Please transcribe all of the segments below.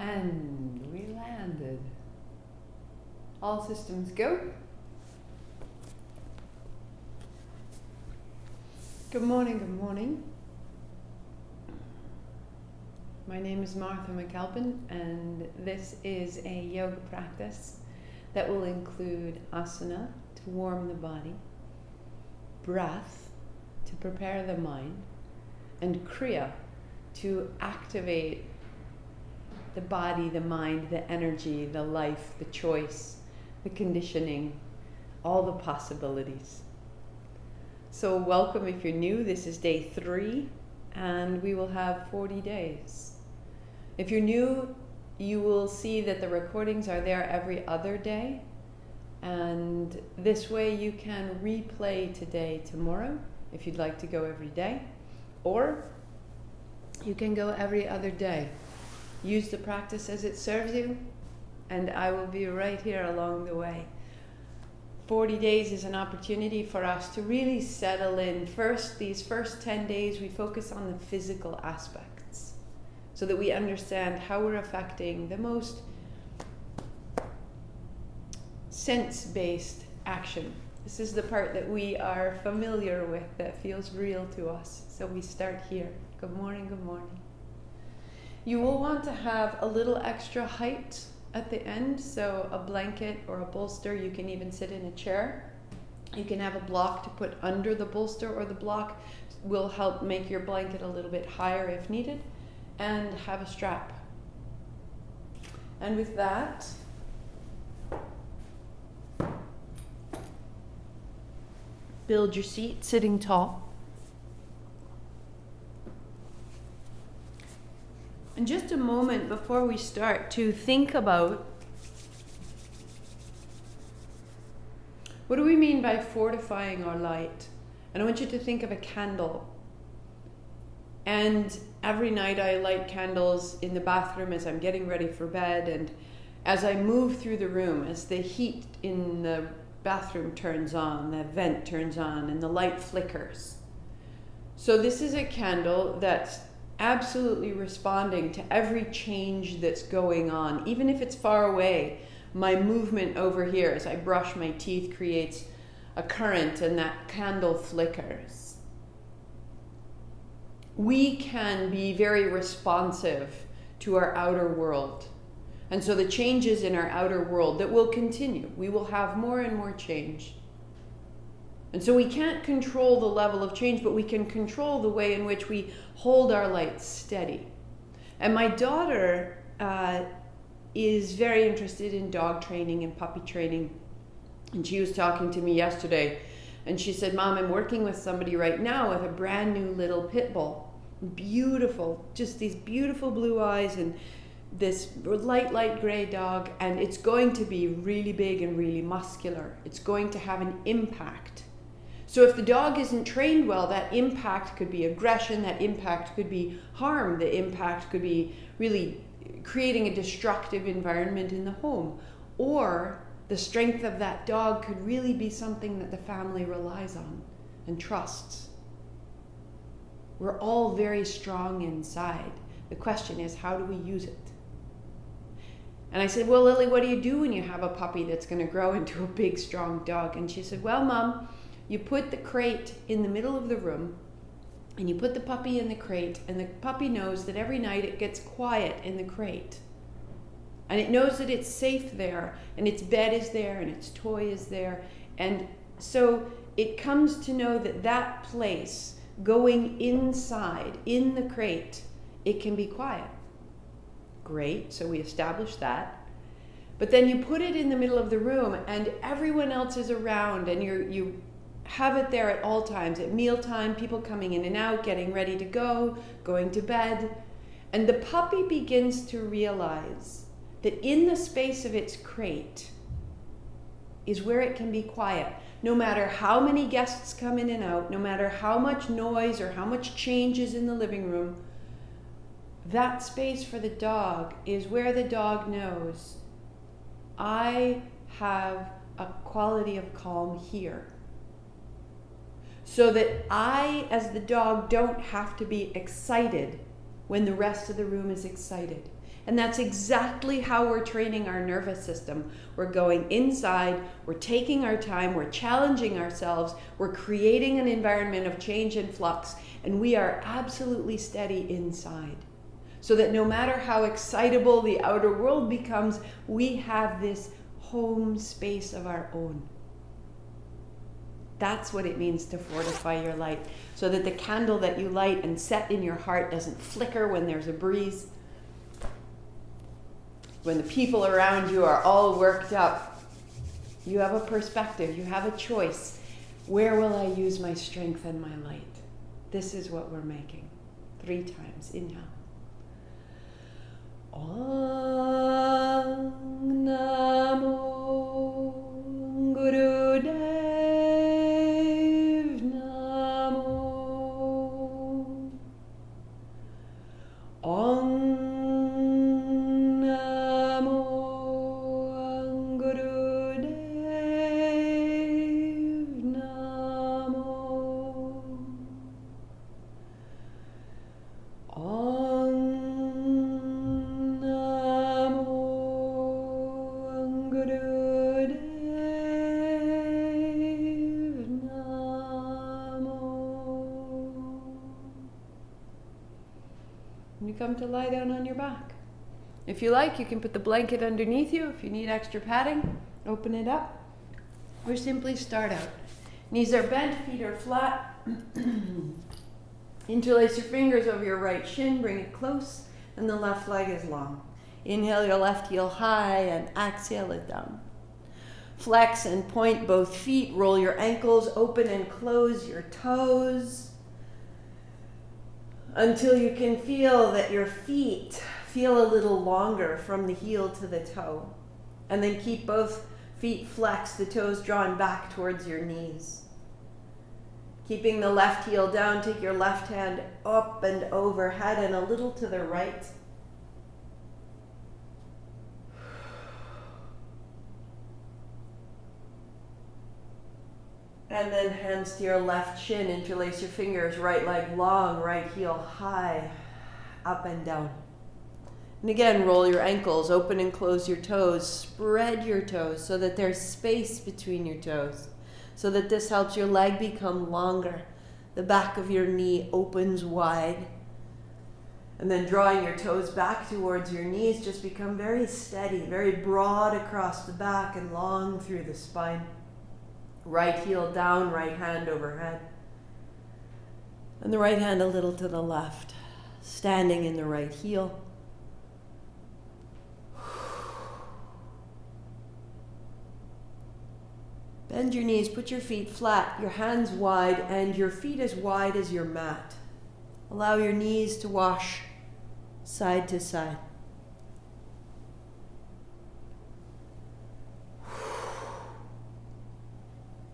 And we landed. All systems go. Good morning, good morning. My name is Martha McAlpin, and this is a yoga practice that will include asana to warm the body, breath to prepare the mind, and kriya to activate the body, the mind, the energy, the life, the choice, the conditioning, all the possibilities. So welcome if you're new. This is day 3 and we will have 40 days. If you're new, you will see that the recordings are there every other day, and this way you can replay today, tomorrow, if you'd like to go every day, or you can go every other day. Use the practice as it serves you, and I will be right here along the way. 40 days is an opportunity for us to really settle in. These first 10 days, we focus on the physical aspects so that we understand how we're affecting the most sense-based action. This is the part that we are familiar with, that feels real to us. So we start here. Good morning, good morning. You will want to have a little extra height at the end, so a blanket or a bolster. You can even sit in a chair. You can have a block to put under the bolster, or the block will help make your blanket a little bit higher if needed, and have a strap. And with that, build your seat sitting tall. And just a moment before we start to think about, what do we mean by fortifying our light? And I want you to think of a candle. And every night I light candles in the bathroom as I'm getting ready for bed, and as I move through the room, as the heat in the bathroom turns on, the vent turns on, and the light flickers. So this is a candle that's absolutely responding to every change that's going on. Even if it's far away, my movement over here as I brush my teeth creates a current, and that candle flickers. We can be very responsive to our outer world. And so the changes in our outer world that will continue, we will have more and more change. And so we can't control the level of change, but we can control the way in which we hold our light steady. And my daughter is very interested in dog training and puppy training. And she was talking to me yesterday, and she said, "Mom, I'm working with somebody right now with a brand new little pit bull. Beautiful, just these beautiful blue eyes and this light gray dog, and it's going to be really big and really muscular. It's going to have an impact. So if the dog isn't trained well, that impact could be aggression, that impact could be harm, the impact could be really creating a destructive environment in the home. Or the strength of that dog could really be something that the family relies on and trusts. We're all very strong inside. The question is, how do we use it?" And I said, "Well, Lily, what do you do when you have a puppy that's going to grow into a big, strong dog?" And she said, "Well, Mom, you put the crate in the middle of the room, and you put the puppy in the crate, and the puppy knows that every night it gets quiet in the crate. And it knows that it's safe there, and its bed is there, and its toy is there. And so it comes to know that that place, going inside, in the crate, it can be quiet." Great, so we established that. But then you put it in the middle of the room, and everyone else is around, and you have it there at all times, at mealtime, people coming in and out, getting ready to go, going to bed. And the puppy begins to realize that in the space of its crate is where it can be quiet. No matter how many guests come in and out, no matter how much noise or how much change is in the living room, that space for the dog is where the dog knows, I have a quality of calm here. So that as the dog, don't have to be excited when the rest of the room is excited. And that's exactly how we're training our nervous system. We're going inside, we're taking our time, we're challenging ourselves, we're creating an environment of change and flux, and we are absolutely steady inside. So that no matter how excitable the outer world becomes, we have this home space of our own. That's what it means to fortify your light, so that the candle that you light and set in your heart doesn't flicker when there's a breeze, when the people around you are all worked up. You have a perspective, you have a choice. Where will I use my strength and my light? This is what we're making. 3 times. Inhale. Om Namo Gurudev Namo. Om you come to lie down on your back. If you like, you can put the blanket underneath you. If you need extra padding, open it up. Or simply start out. Knees are bent, feet are flat. Interlace your fingers over your right shin, bring it close, and the left leg is long. Inhale your left heel high and exhale it down. Flex and point both feet, roll your ankles, open and close your toes, until you can feel that your feet feel a little longer from the heel to the toe. And then keep both feet flexed, the toes drawn back towards your knees. Keeping the left heel down, take your left hand up and overhead and a little to the right. And then hands to your left shin, interlace your fingers, right leg long, right heel high, up and down. And again, roll your ankles, open and close your toes, spread your toes so that there's space between your toes, so that this helps your leg become longer. The back of your knee opens wide. And then drawing your toes back towards your knees, just become very steady, very broad across the back and long through the spine. Right heel down, right hand overhead. And the right hand a little to the left, standing in the right heel. Bend your knees, put your feet flat, your hands wide, and your feet as wide as your mat. Allow your knees to wash side to side.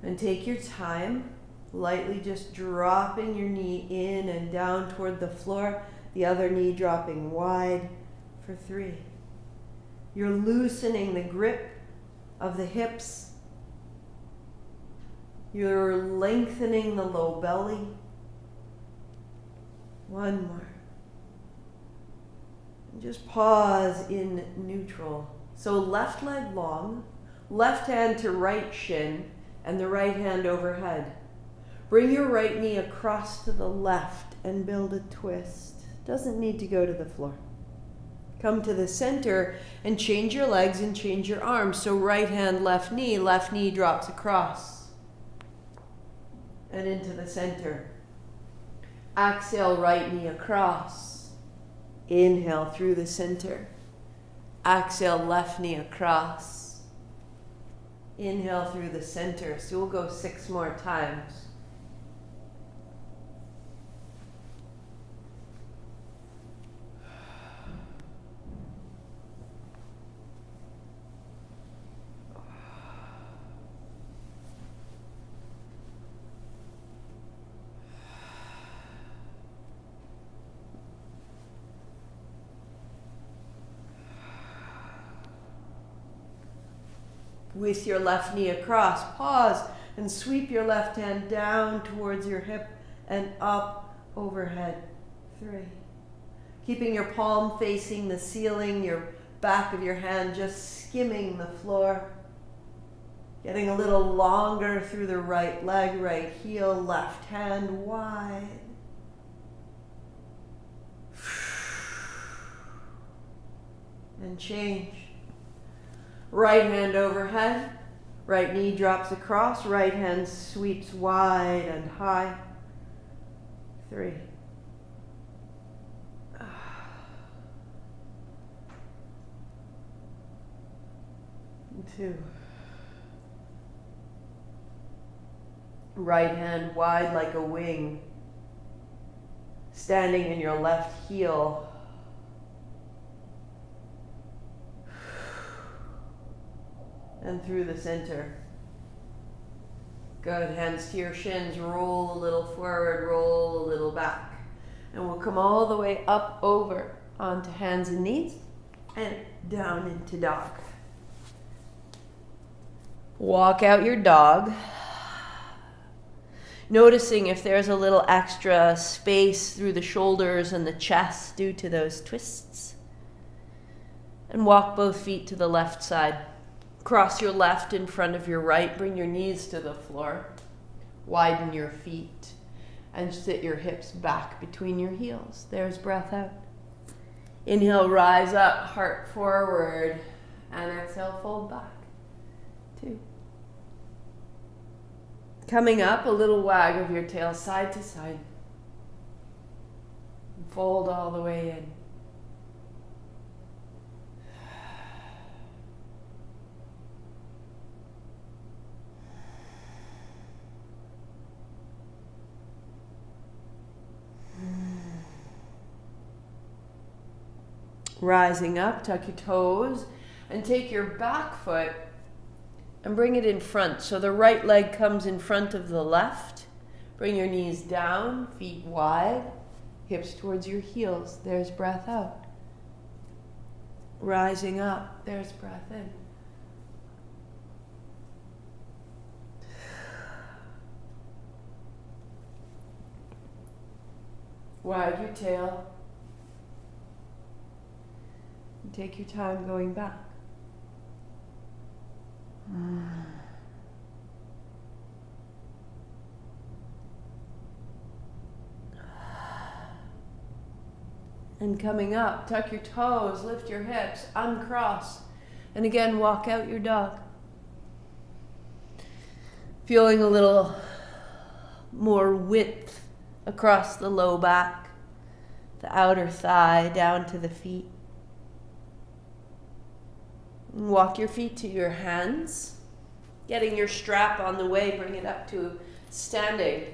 And take your time, lightly just dropping your knee in and down toward the floor, the other knee dropping wide for 3. You're loosening the grip of the hips. You're lengthening the low belly. 1 more. And just pause in neutral. So left leg long, left hand to right shin, and the right hand overhead. Bring your right knee across to the left and build a twist. Doesn't need to go to the floor. Come to the center and change your legs and change your arms. So right hand, left knee drops across and into the center. Exhale, right knee across. Inhale through the center. Exhale, left knee across. Inhale through the center. So we'll go 6 more times. With your left knee across, pause and sweep your left hand down towards your hip and up overhead. 3. Keeping your palm facing the ceiling, your back of your hand just skimming the floor. Getting a little longer through the right leg, right heel, left hand wide. And change. Right hand overhead, right knee drops across, right hand sweeps wide and high. 3. 2. Right hand wide like a wing, standing in your left heel. And through the center. Good. Hands to your shins. Roll a little forward, roll a little back. And we'll come all the way up over onto hands and knees and down into dog. Walk out your dog. Noticing if there's a little extra space through the shoulders and the chest due to those twists. And walk both feet to the left side. Cross your left in front of your right. Bring your knees to the floor. Widen your feet. And sit your hips back between your heels. There's breath out. Inhale, rise up, heart forward. And exhale, fold back. 2. Coming up, a little wag of your tail side to side. Fold all the way in. Rising up, tuck your toes, and take your back foot and bring it in front. So the right leg comes in front of the left. Bring your knees down, feet wide, hips towards your heels. There's breath out. Rising up, there's breath in. Wag your tail. And take your time going back. And coming up, tuck your toes, lift your hips, uncross. And again, walk out your dog. Feeling a little more width across the low back, the outer thigh down to the feet. And walk your feet to your hands. Getting your strap on the way, bring it up to standing.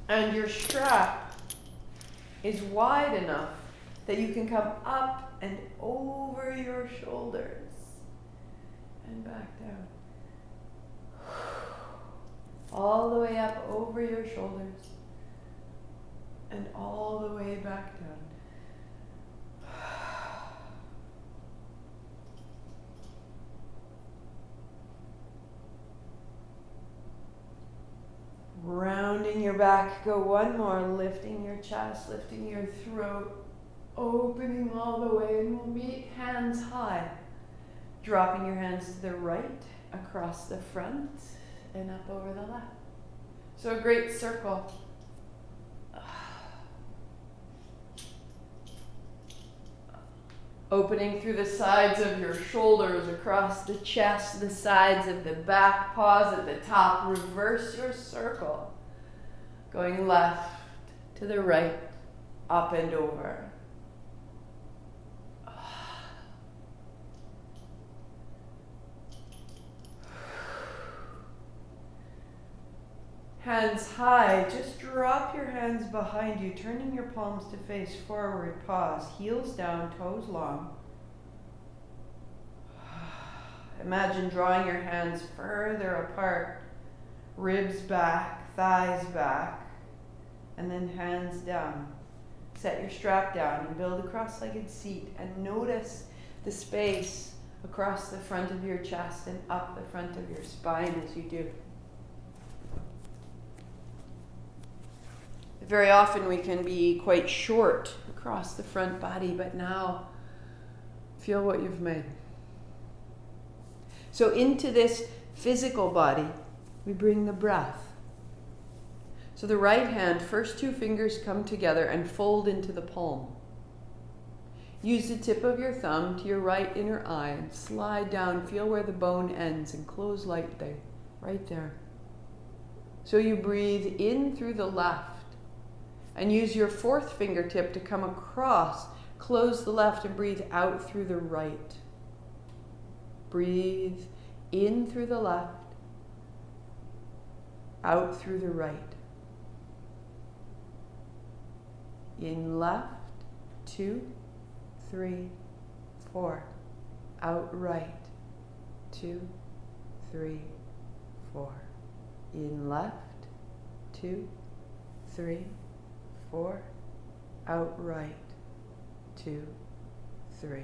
And your strap is wide enough that you can come up and over your shoulders and back down. All the way up over your shoulders and all the way back down. Rounding your back, go one more, lifting your chest, lifting your throat, opening all the way, and we'll meet hands high. Dropping your hands to the right, across the front, and up over the left. So a great circle. Opening through the sides of your shoulders, across the chest, the sides of the back, pause at the top, reverse your circle. Going left to the right, up and over. Hands high, just drop your hands behind you, turning your palms to face forward, pause, heels down, toes long. Imagine drawing your hands further apart, ribs back, thighs back, and then hands down. Set your strap down and build a cross-legged seat, and notice the space across the front of your chest and up the front of your spine as you do. Very often we can be quite short across the front body, but now feel what you've made. So into this physical body, we bring the breath. So the right hand, first two fingers come together and fold into the palm. Use the tip of your thumb to your right inner eye and slide down. Feel where the bone ends and close lightly, right there. So you breathe in through the left and use your fourth fingertip to come across. Close the left and breathe out through the right. Breathe in through the left, out through the right. In left, 2, 3, 4. Out right, 2, 3, 4. In left, 2, 3, 4. Out right, 2, 3.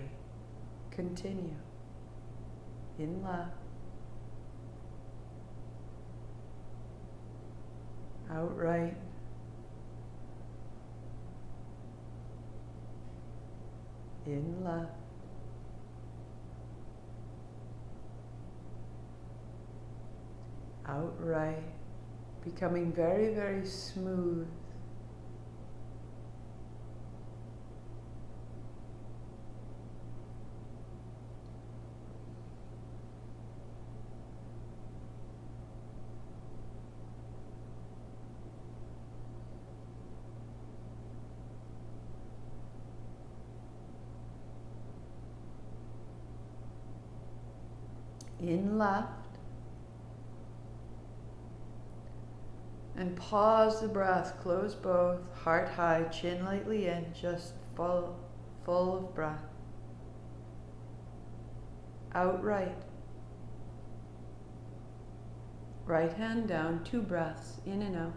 Continue. In left, out right, in left, out right, becoming very, very smooth. In left, and pause the breath, close both, heart high, chin lightly in, just full of breath. Out right. Right hand down, 2 breaths, in and out.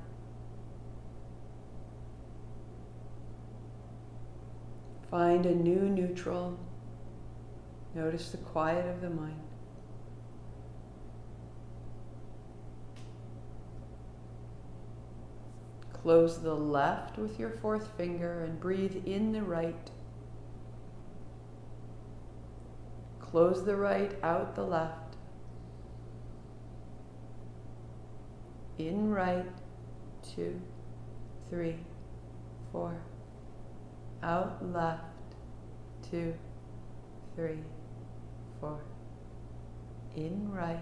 Find a new neutral. Notice the quiet of the mind. Close the left with your fourth finger and breathe in the right. Close the right, out the left. In right, 2, 3, 4. Out left, 2, 3, 4. In right.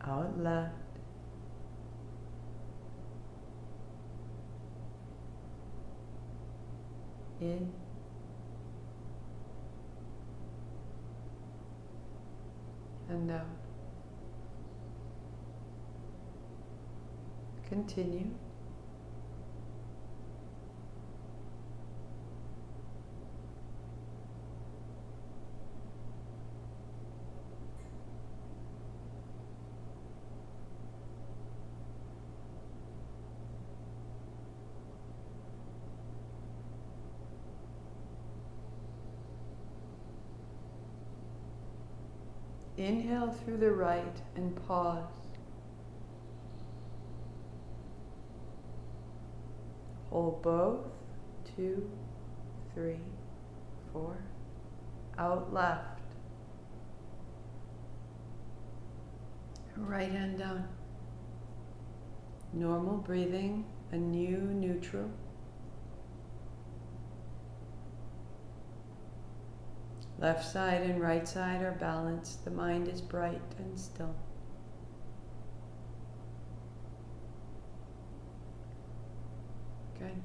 Out left. In. And out. Continue. Inhale through the right and pause. Hold both, 2, 3, 4. Out left. Right hand down. Normal breathing, a new neutral. Left side and right side are balanced. The mind is bright and still. Good.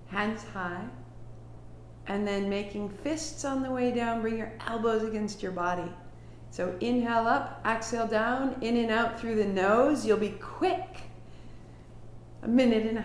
Hands high. And then making fists on the way down, bring your elbows against your body. So inhale up, exhale down, in and out through the nose. You'll be quick. 1.5 minutes.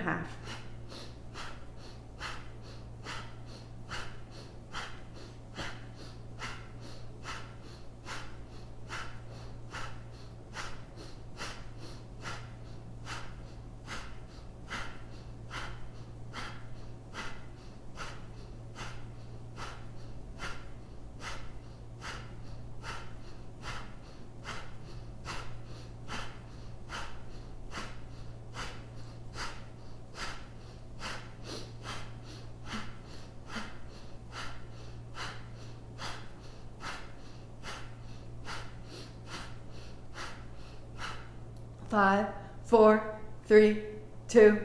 5, 4, 3, 2,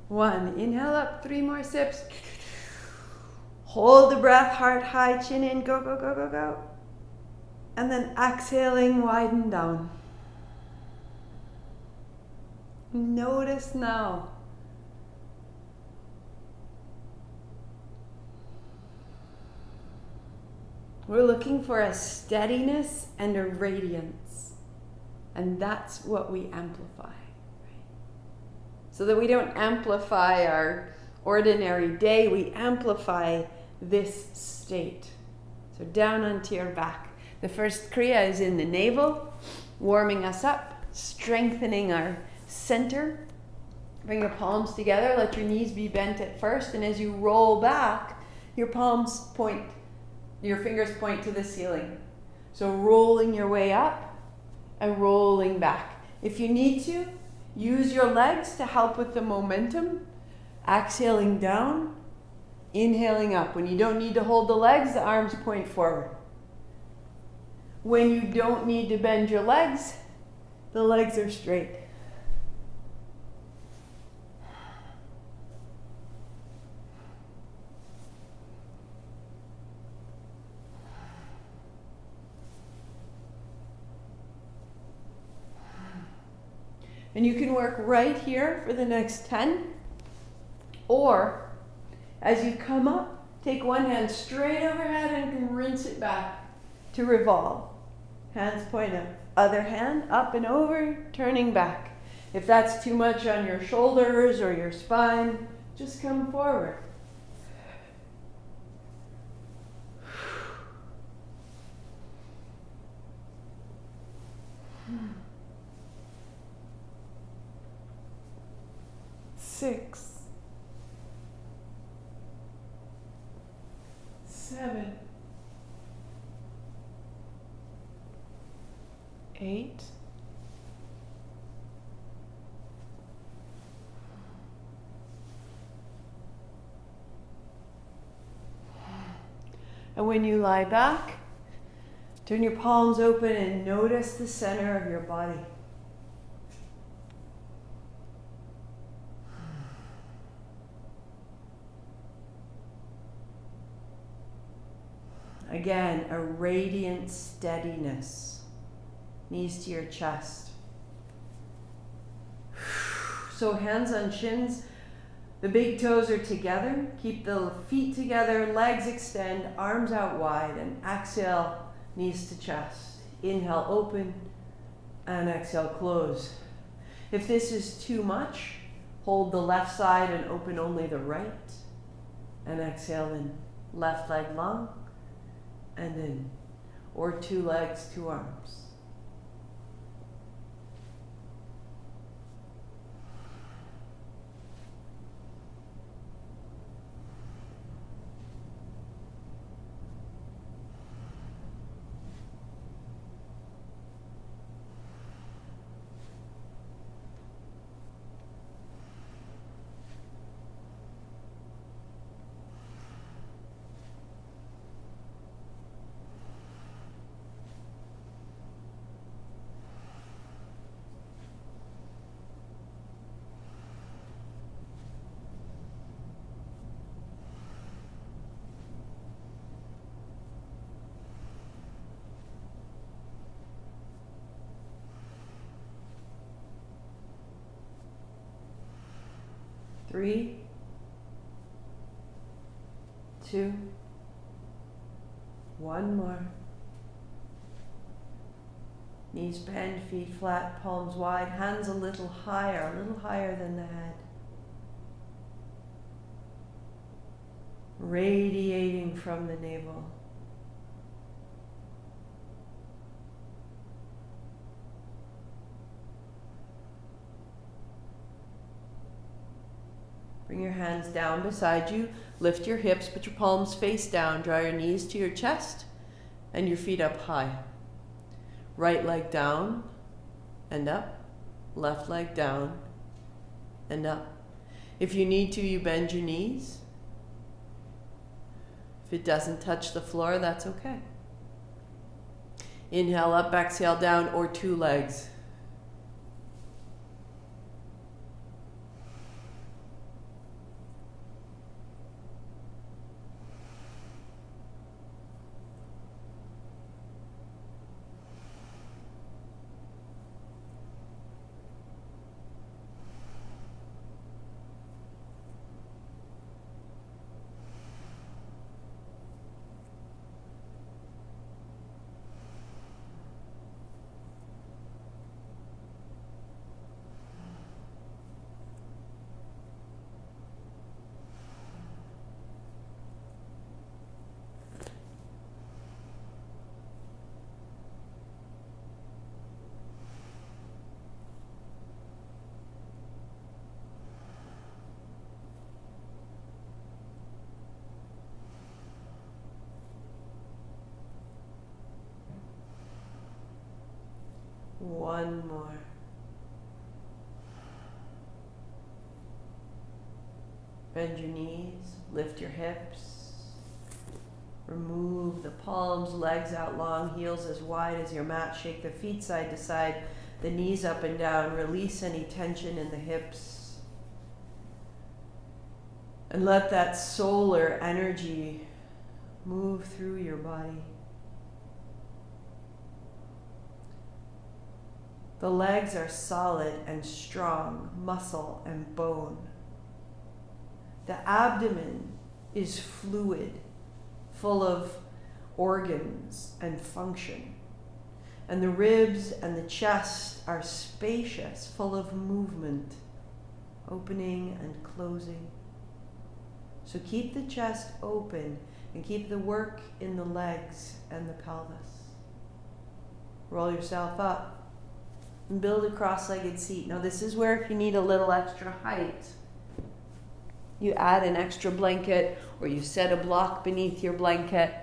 1. Inhale up, 3 more sips. Hold the breath, heart high, chin in, go, go, go, go, go. And then exhaling, widen down. Notice now. We're looking for a steadiness and a radiance. And that's what we amplify. Right? So that we don't amplify our ordinary day, we amplify this state. So down onto your back. The first kriya is in the navel, warming us up, strengthening our center. Bring your palms together, let your knees be bent at first, and as you roll back, your fingers point to the ceiling. So rolling your way up and rolling back. If you need to, use your legs to help with the momentum. Exhaling down, inhaling up. When you don't need to hold the legs, the arms point forward. When you don't need to bend your legs, the legs are straight. And you can work right here for the next 10. Or, as you come up, take one hand straight overhead and rinse it back to revolve. Hands point up. Other hand up and over, turning back. If that's too much on your shoulders or your spine, just come forward. Six. 7, 8, 'And when you lie back, turn your palms open and notice the center of your body. Again, a radiant steadiness. Knees to your chest. So hands on shins. The big toes are together. Keep the feet together, legs extend, arms out wide, and exhale, knees to chest. Inhale, open, and exhale, close. If this is too much, hold the left side and open only the right. And exhale in. Left leg long. And in, or 2 legs, 2 arms. Three, 2, 1 more. Knees bend, feet flat, palms wide, hands a little higher than the head. Radiating from the navel. Bring your hands down beside you. Lift your hips, put your palms face down. Draw your knees to your chest and your feet up high. Right leg down and up. Left leg down and up. If you need to, you bend your knees. If it doesn't touch the floor, that's okay. Inhale up, exhale down, or 2 legs. One more. Bend your knees, lift your hips. Remove the palms, legs out long, heels as wide as your mat. Shake the feet side to side, the knees up and down. Release any tension in the hips. And let that solar energy move through your body. The legs are solid and strong, muscle and bone. The abdomen is fluid, full of organs and function. And the ribs and the chest are spacious, full of movement, opening and closing. So keep the chest open and keep the work in the legs and the pelvis. Roll yourself up and build a cross-legged seat. Now this is where if you need a little extra height, you add an extra blanket or you set a block beneath your blanket.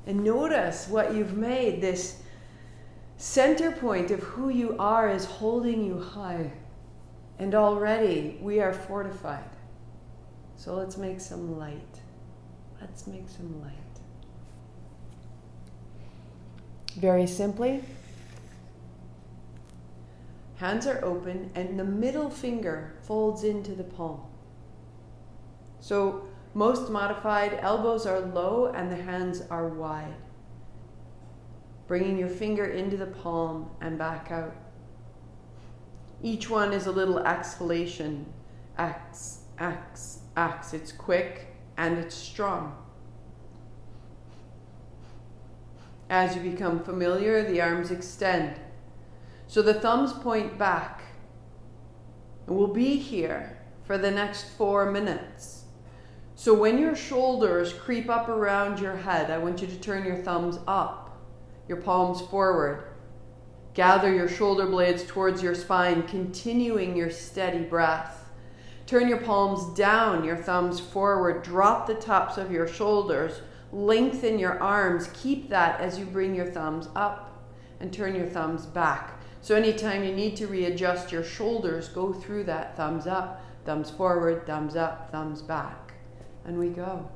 And notice what you've made. This center point of who you are is holding you high. And already we are fortified. So let's make some light. Let's make some light. Very simply, hands are open and the middle finger folds into the palm. So most modified, elbows are low and the hands are wide. Bringing your finger into the palm and back out. Each one is a little exhalation. X, X, X. It's quick and it's strong. As you become familiar, the arms extend. So the thumbs point back. And we'll be here for the next 4 minutes. So when your shoulders creep up around your head, I want you to turn your thumbs up, your palms forward. Gather your shoulder blades towards your spine, continuing your steady breath. Turn your palms down, your thumbs forward. Drop the tops of your shoulders. Lengthen your arms. Keep that as you bring your thumbs up and turn your thumbs back. So anytime you need to readjust your shoulders, go through that thumbs up, thumbs forward, thumbs up, thumbs back. And we go.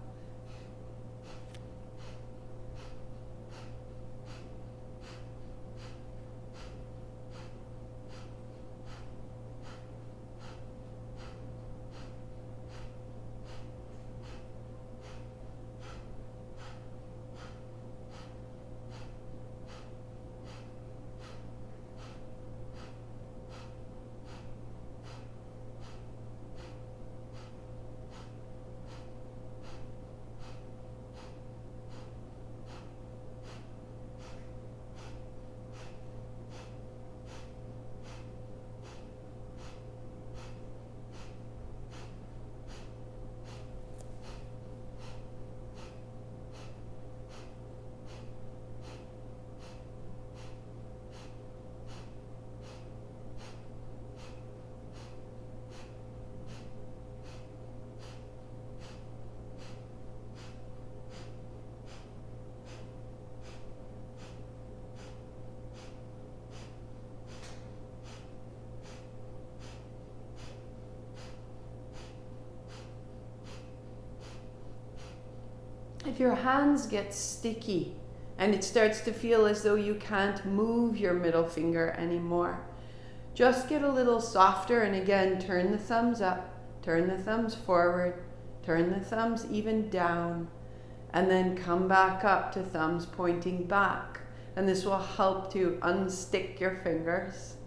If your hands get sticky and it starts to feel as though you can't move your middle finger anymore, just get a little softer and again, turn the thumbs up, turn the thumbs forward, turn the thumbs even down, and then come back up to thumbs pointing back. And this will help to unstick your fingers.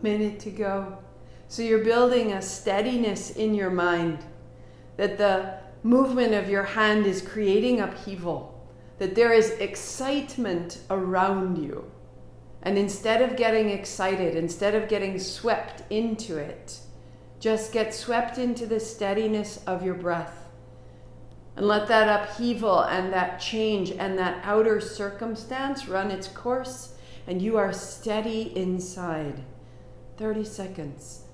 minute to go. So you're building a steadiness in your mind, that the movement of your hand is creating upheaval, that there is excitement around you. And instead of getting excited, instead of getting swept into it, just get swept into the steadiness of your breath. And let that upheaval and that change and that outer circumstance run its course, and you are steady inside. 30 seconds.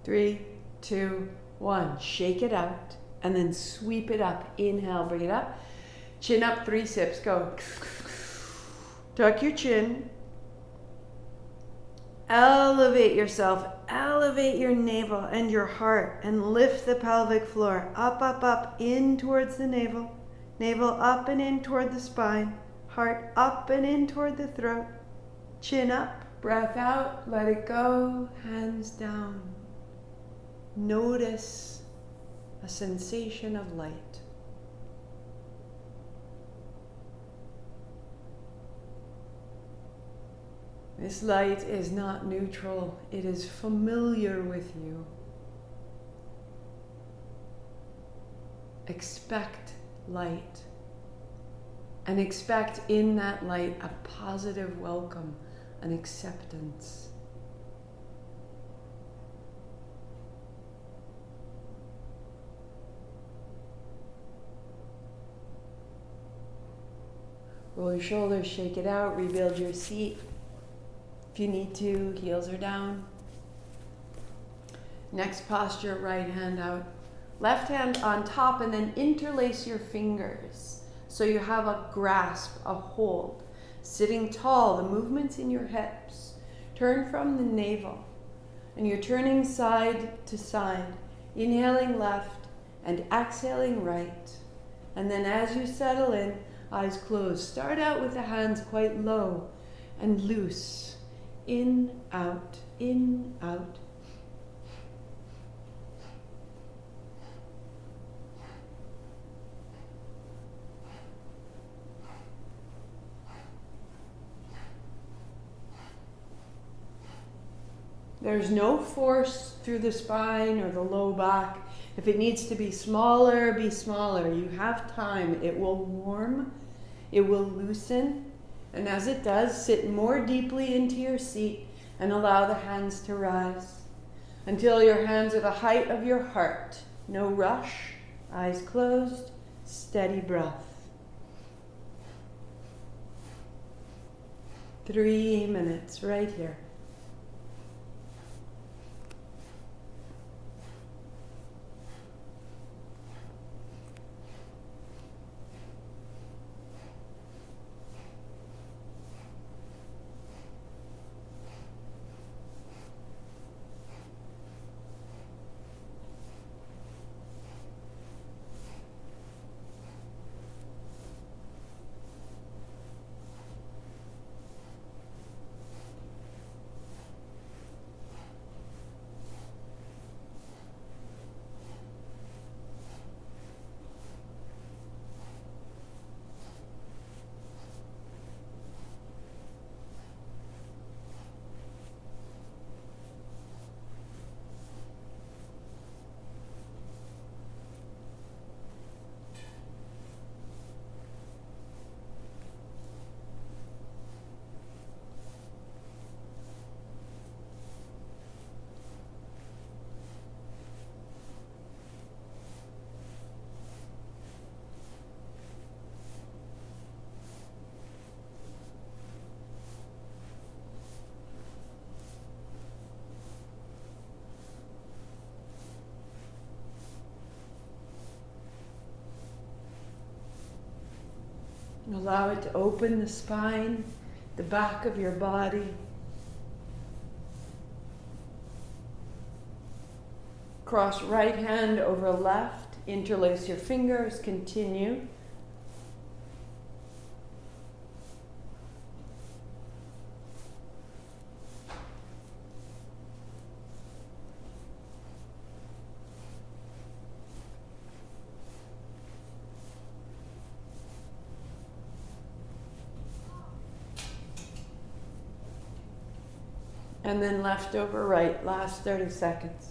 Three, two, one. Shake it out and then sweep it up. Inhale, bring it up. Chin up, 3 sips. Go. Tuck your chin. Elevate yourself. Elevate your navel and your heart and lift the pelvic floor. Up, up, up, in towards the navel. Navel up and in toward the spine. Heart up and in toward the throat. Chin up. Breath out. Let it go. Hands down. Notice a sensation of light. This light is not neutral, it is familiar with you. Expect light, and expect in that light a positive welcome, an acceptance. Roll your shoulders, shake it out, rebuild your seat. If you need to, heels are down. Next posture, right hand out. Left hand on top, and then interlace your fingers. So you have a grasp, a hold. Sitting tall, the movements in your hips. Turn from the navel. And you're turning side to side. Inhaling left and exhaling right. And then as you settle in, eyes closed. Start out with the hands quite low and loose. In, out, in, out. There's no force through the spine or the low back. If it needs to be smaller, be smaller. You have time. It will warm. It will loosen. And as it does, sit more deeply into your seat and allow the hands to rise until your hands are the height of your heart. No rush. Eyes closed. Steady breath. 3 minutes right here. Allow it to open the spine, the back of your body. Cross right hand over left, interlace your fingers, continue. And then left over right, last 30 seconds.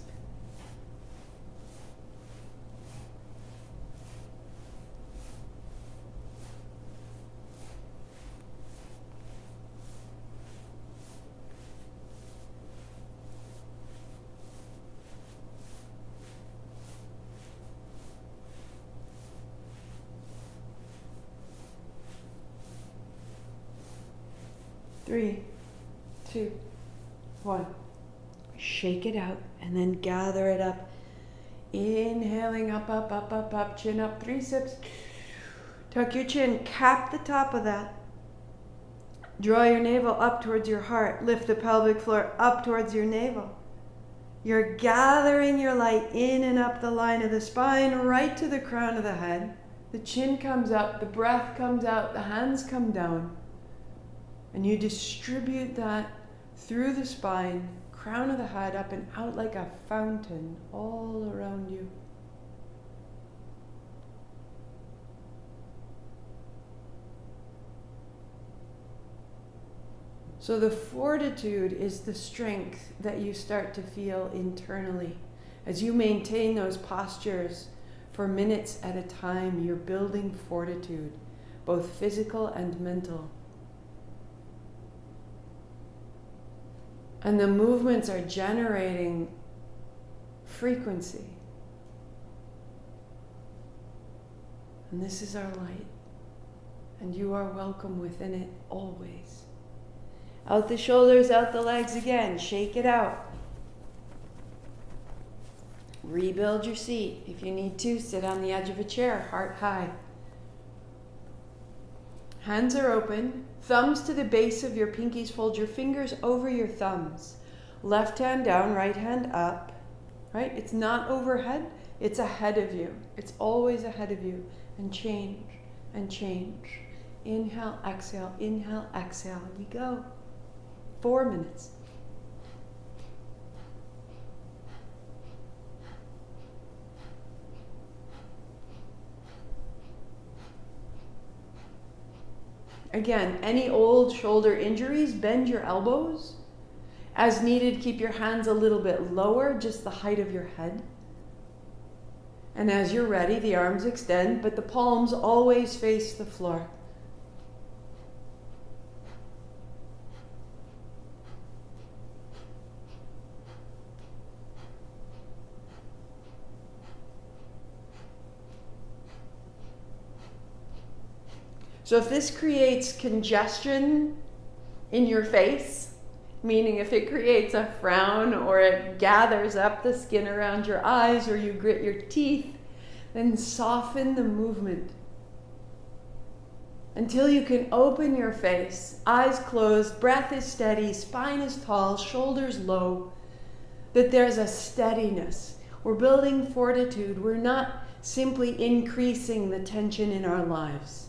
Three, two, one. Shake it out and then gather it up. Inhaling up, up, up, up, up, chin up, 3 sips. Tuck your chin, cap the top of that. Draw your navel up towards your heart. Lift the pelvic floor up towards your navel. You're gathering your light in and up the line of the spine, right to the crown of the head. The chin comes up, the breath comes out, the hands come down. And you distribute that through the spine, crown of the head, up and out like a fountain all around you. So the fortitude is the strength that you start to feel internally. As you maintain those postures for minutes at a time, you're building fortitude, both physical and mental. And the movements are generating frequency. And this is our light. And you are welcome within it always. Out the shoulders, out the legs again. Shake it out. Rebuild your seat. If you need to, sit on the edge of a chair, heart high. Hands are open. Thumbs to the base of your pinkies. Fold your fingers over your thumbs. Left hand down, right hand up. Right? It's not overhead. It's ahead of you. It's always ahead of you. And change. And change. Inhale, exhale. Inhale, exhale. We go. 4 minutes. Again, any old shoulder injuries, bend your elbows. As needed, keep your hands a little bit lower, just the height of your head. And as you're ready, the arms extend, but the palms always face the floor. So if this creates congestion in your face, meaning if it creates a frown or it gathers up the skin around your eyes or you grit your teeth, then soften the movement until you can open your face, eyes closed, breath is steady, spine is tall, shoulders low, that there's a steadiness. We're building fortitude. We're not simply increasing the tension in our lives.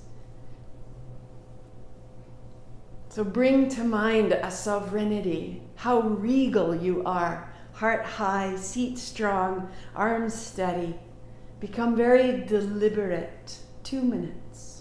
So bring to mind a sovereignty, how regal you are. Heart high, seat strong, arms steady. Become very deliberate. 2 minutes.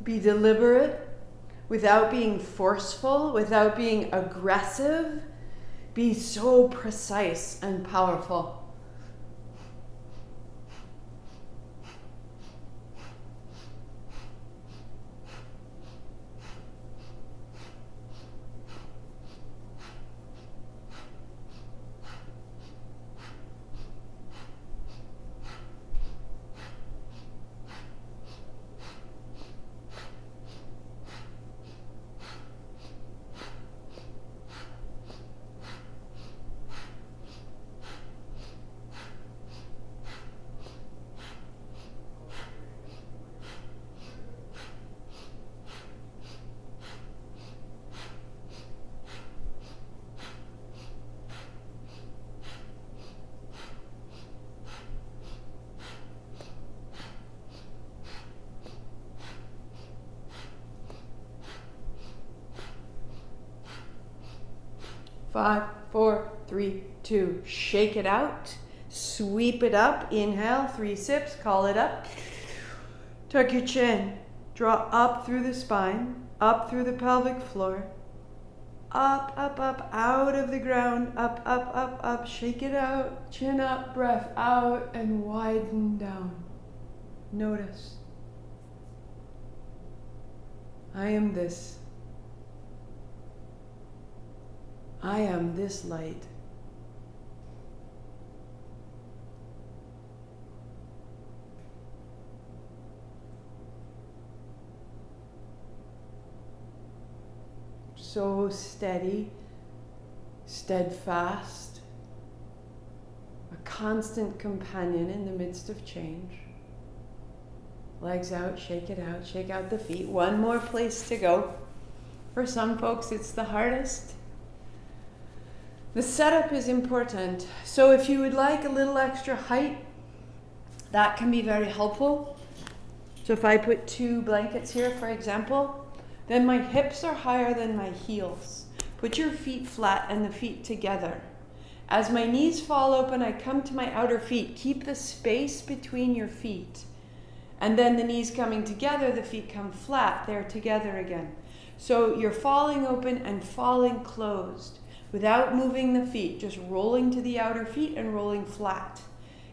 Be deliberate without being forceful, without being aggressive. Be so precise and powerful. Five, four, three, two. Shake it out. Sweep it up. Inhale, 3 sips. Call it up. Tuck your chin. Draw up through the spine, up through the pelvic floor. Up, up, up, out of the ground. Up, up, up, up. Shake it out. Chin up, breath out, and widen down. Notice. I am this. I am this light. So steady, steadfast, a constant companion in the midst of change. Legs out, shake it out, shake out the feet. One more place to go. For some folks, it's the hardest. The setup is important. So if you would like a little extra height, that can be very helpful. So if I put 2 blankets here, for example, then my hips are higher than my heels. Put your feet flat and the feet together. As my knees fall open, I come to my outer feet. Keep the space between your feet. And then the knees coming together, the feet come flat. They're together again. So you're falling open and falling closed. Without moving the feet, just rolling to the outer feet and rolling flat.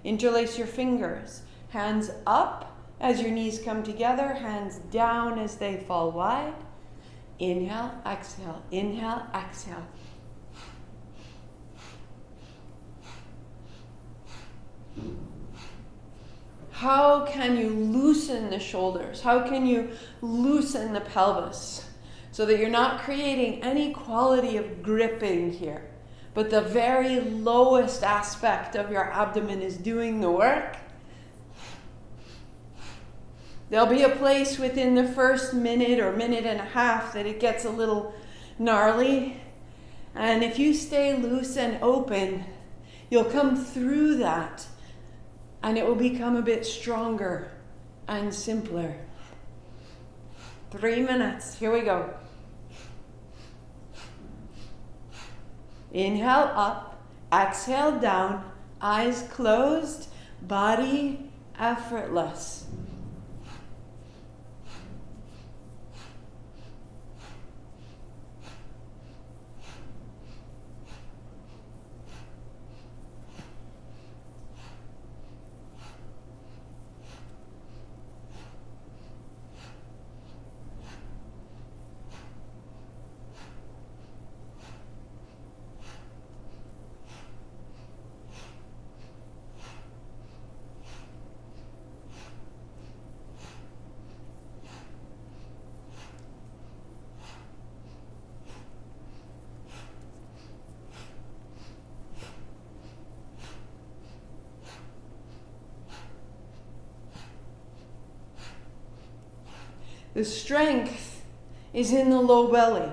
Interlace your fingers. Hands up as your knees come together, hands down as they fall wide. Inhale, exhale, inhale, exhale. How can you loosen the shoulders? How can you loosen the pelvis? So that you're not creating any quality of gripping here, but the very lowest aspect of your abdomen is doing the work. There'll be a place within the first minute or minute and a half that it gets a little gnarly. And if you stay loose and open, you'll come through that and it will become a bit stronger and simpler. 3 minutes. Here we go. Inhale up, exhale down, eyes closed, body effortless. The strength is in the low belly.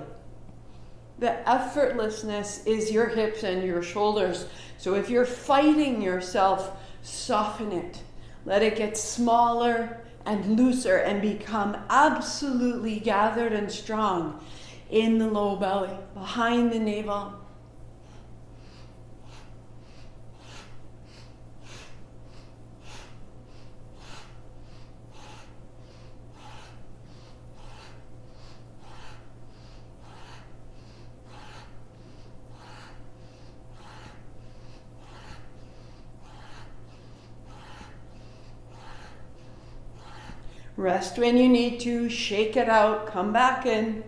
The effortlessness is your hips and your shoulders. So if you're fighting yourself, soften it. Let it get smaller and looser and become absolutely gathered and strong in the low belly, behind the navel. Rest when you need to, shake it out, come back in.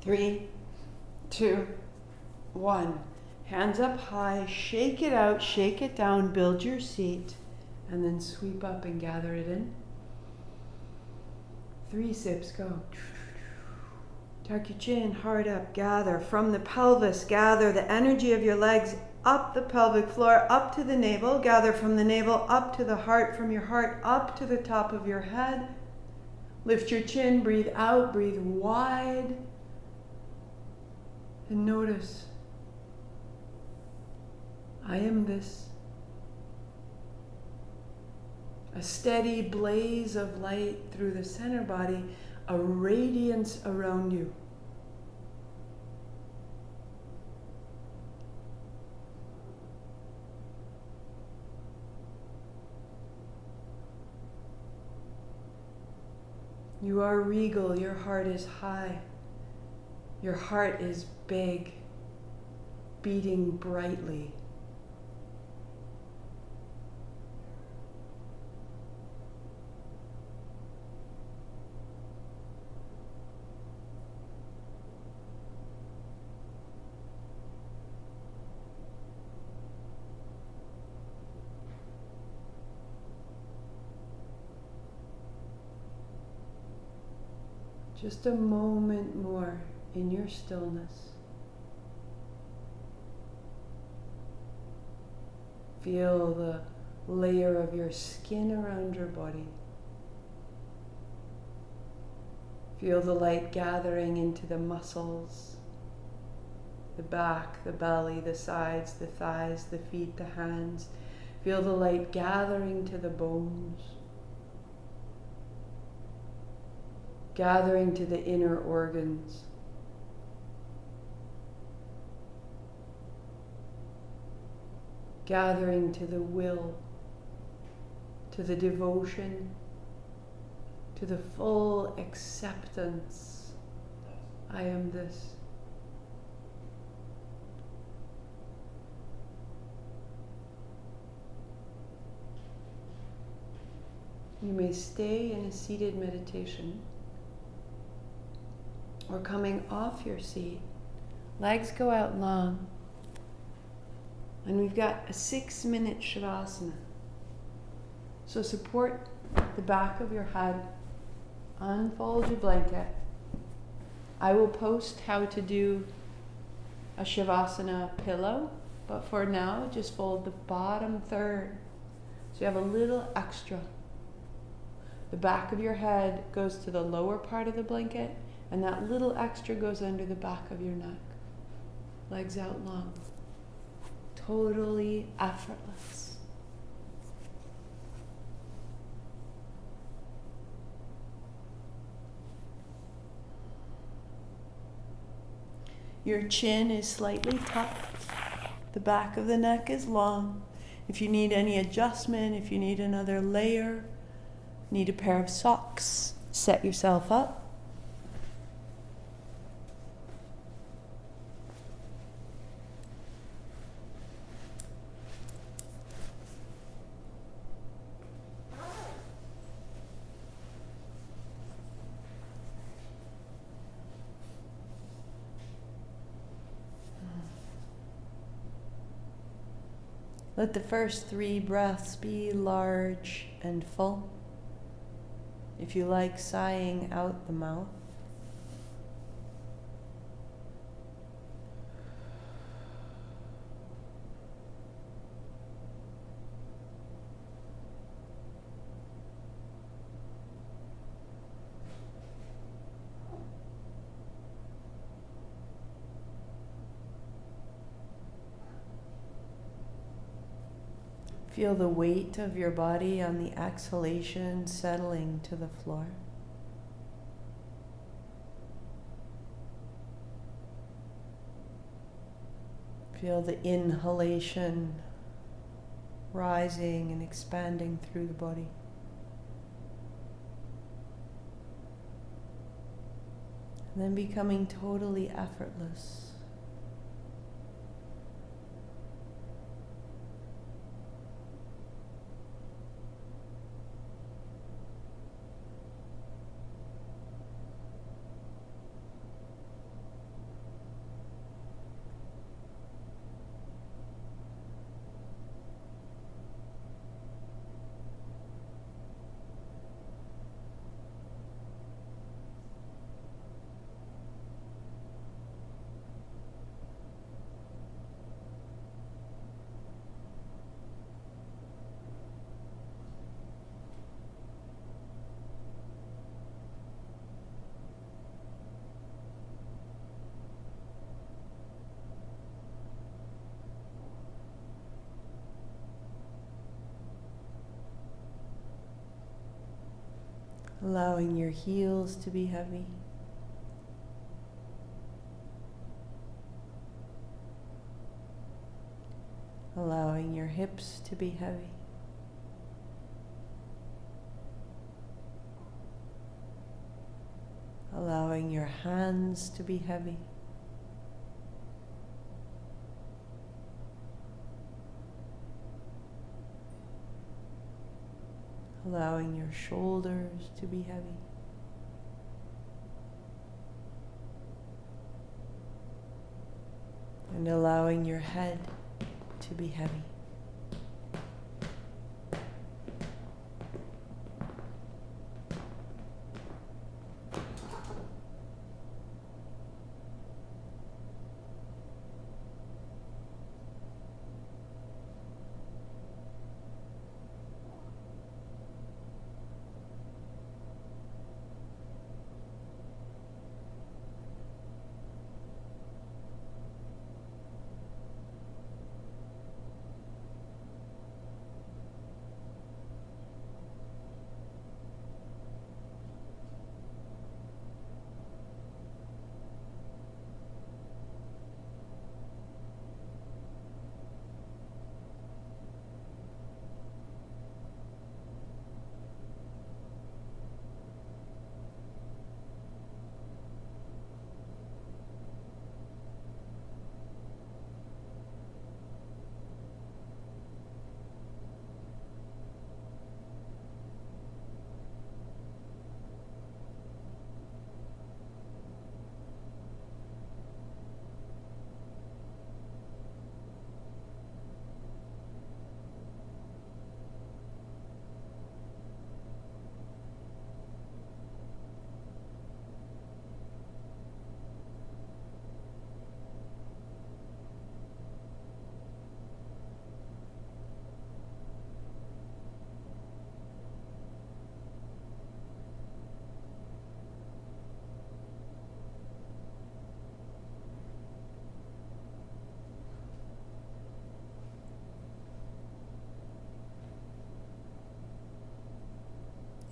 Three, two, one. Hands up high, shake it out, shake it down, build your seat, and then sweep up and gather it in. 3 sips, go. Tuck your chin, heart up, gather. From the pelvis, gather the energy of your legs up the pelvic floor, up to the navel. Gather from the navel up to the heart, from your heart up to the top of your head. Lift your chin, breathe out, breathe wide. And notice, I am this. A steady blaze of light through the center body, a radiance around you. You are regal, your heart is high. Your heart is big, beating brightly. Just a moment more in your stillness. Feel the layer of your skin around your body. Feel the light gathering into the muscles, the back, the belly, the sides, the thighs, the feet, the hands. Feel the light gathering to the bones, gathering to the inner organs. Gathering to the will, to the devotion, to the full acceptance. I am this. You may stay in a seated meditation or coming off your seat. Legs go out long. And we've got a 6-minute shavasana. So support the back of your head. Unfold your blanket. I will post how to do a shavasana pillow, but for now, just fold the bottom third. So you have a little extra. The back of your head goes to the lower part of the blanket, and that little extra goes under the back of your neck. Legs out long. Totally effortless. Your chin is slightly tucked. The back of the neck is long. If you need any adjustment, if you need another layer, need a pair of socks, set yourself up. Let the first 3 breaths be large and full. If you like, sighing out the mouth. Feel the weight of your body on the exhalation settling to the floor. Feel the inhalation rising and expanding through the body. And then becoming totally effortless. Allowing your heels to be heavy. Allowing your hips to be heavy. Allowing your hands to be heavy. Allowing your shoulders to be heavy. And allowing your head to be heavy.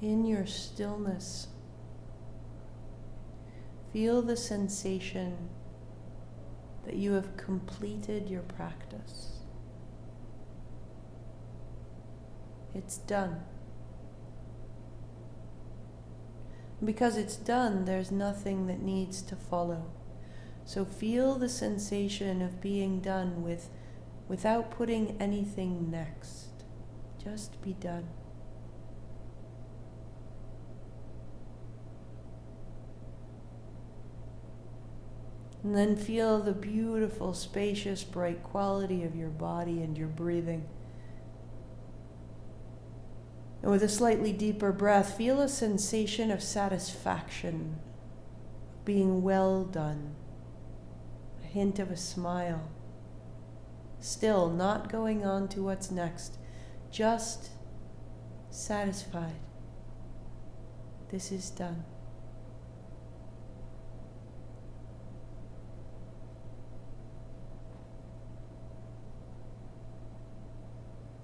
In your stillness, feel the sensation that you have completed your practice. It's done. Because it's done, there's nothing that needs to follow. So feel the sensation of being done without putting anything next. Just be done. And then feel the beautiful, spacious, bright quality of your body and your breathing. And with a slightly deeper breath, feel a sensation of satisfaction, being well done, a hint of a smile. Still not going on to what's next, just satisfied. This is done.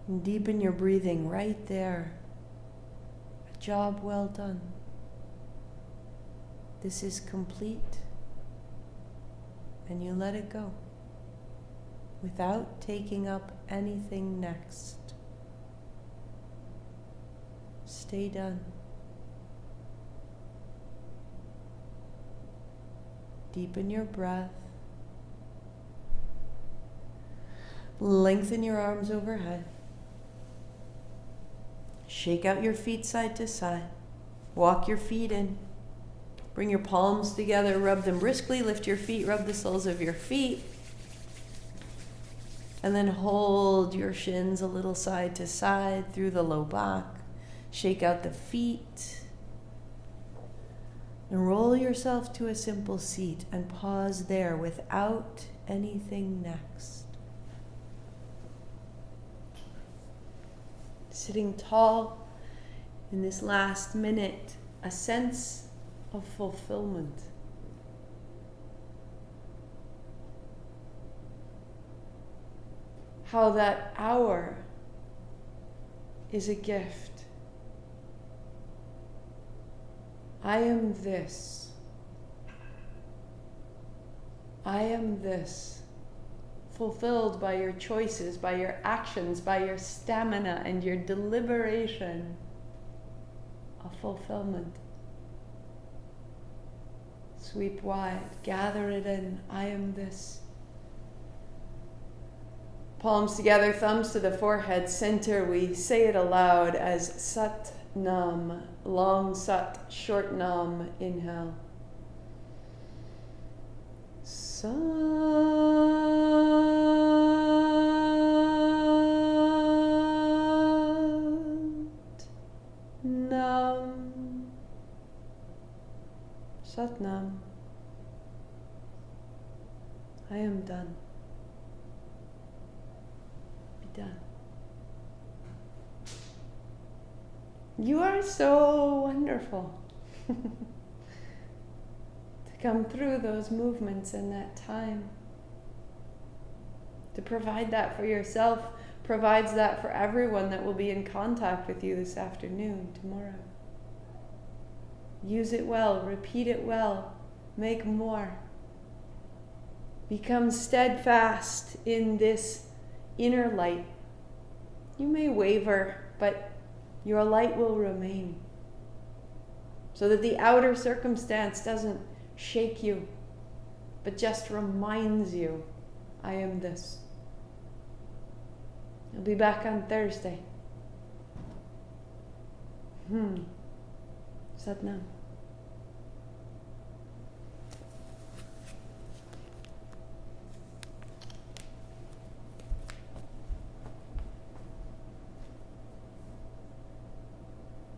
And deepen your breathing right there. A job well done. This is complete. And you let it go without taking up anything next. Stay done. Deepen your breath. Lengthen your arms overhead. Shake out your feet side to side. Walk your feet in. Bring your palms together, rub them briskly, lift your feet, rub the soles of your feet. And then hold your shins a little side to side through the low back. Shake out the feet. And roll yourself to a simple seat and pause there without anything next. Sitting tall in this last minute, a sense of fulfillment. How that hour is a gift. I am this. I am this. Fulfilled by your choices, by your actions, by your stamina and your deliberation of fulfillment. Sweep wide, gather it in. I am this. Palms together, thumbs to the forehead, center. We say it aloud as Sat Nam. Long Sat, short Nam. Inhale. Sat Nam. Sat Nam. I am done. Be done. You are so wonderful to come through those movements in that time. To provide that for yourself provides that for everyone that will be in contact with you this afternoon, tomorrow. Use it well, repeat it well, make more. Become steadfast in this inner light. You may waver, but your light will remain, so that the outer circumstance doesn't shake you, but just reminds you, I am this. I'll be back on Thursday. Sat Nam.